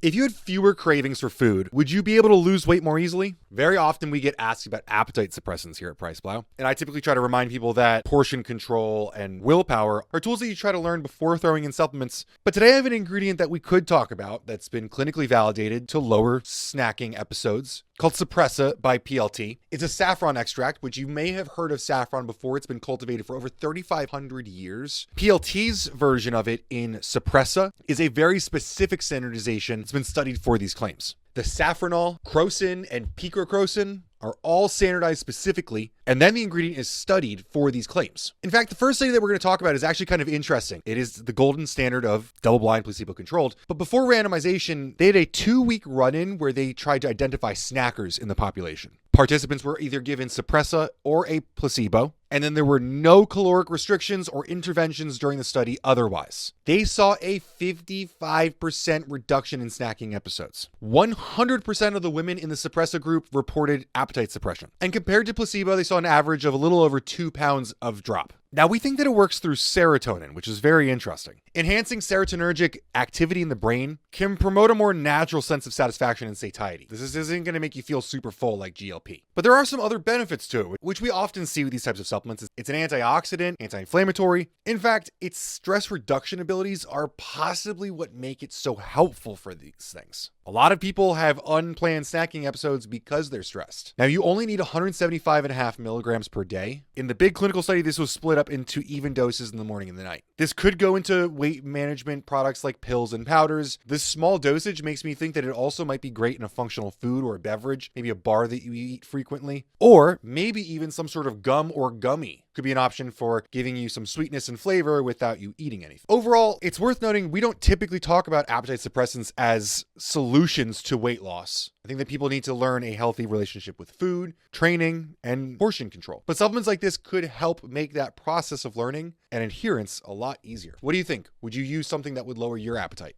If you had fewer cravings for food, would you be able to lose weight more easily? Very often we get asked about appetite suppressants here at PricePlow, and I typically try to remind people that portion control and willpower are tools that you try to learn before throwing in supplements. But today I have an ingredient that we could talk about that's been clinically validated to lower snacking episodes, called Supresa by PLT. It's a saffron extract, which you may have heard of saffron before. It's been cultivated for over 3,500 years. PLT's version of it in Supresa is a very specific standardization that's been studied for these claims. The saffronol, crocin, and picrocrocin are all standardized specifically, and then the ingredient is studied for these claims. In fact, the first study that we're going to talk about is actually kind of interesting. It is the golden standard of double-blind, placebo-controlled. But before randomization, they had a 2-week run-in where they tried to identify snackers in the population. Participants were either given Supresa or a placebo, and then there were no caloric restrictions or interventions during the study otherwise. They saw a 55% reduction in snacking episodes. 100% of the women in the Supresa group reported appetite suppression. And compared to placebo, they saw an average of a little over 2 pounds of drop. Now, we think that it works through serotonin, which is very interesting. Enhancing serotonergic activity in the brain can promote a more natural sense of satisfaction and satiety. This isn't going to make you feel super full like GLP. But there are some other benefits to it, which we often see with these types of supplements. It's an antioxidant, anti-inflammatory. In fact, its stress reduction abilities are possibly what make it so helpful for these things. A lot of people have unplanned snacking episodes because they're stressed. Now, you only need 175.5 milligrams per day. In the big clinical study, this was split up into even doses in the morning and the night. This could go into weight management products like pills and powders. This small dosage makes me think that it also might be great in a functional food or a beverage, maybe a bar that you eat frequently, or maybe even some sort of gum or gummy. Could be an option for giving you some sweetness and flavor without you eating anything. Overall, it's worth noting we don't typically talk about appetite suppressants as solutions to weight loss. I think that people need to learn a healthy relationship with food, training, and portion control. But supplements like this could help make that process of learning and adherence a lot easier. What do you think? Would you use something that would lower your appetite?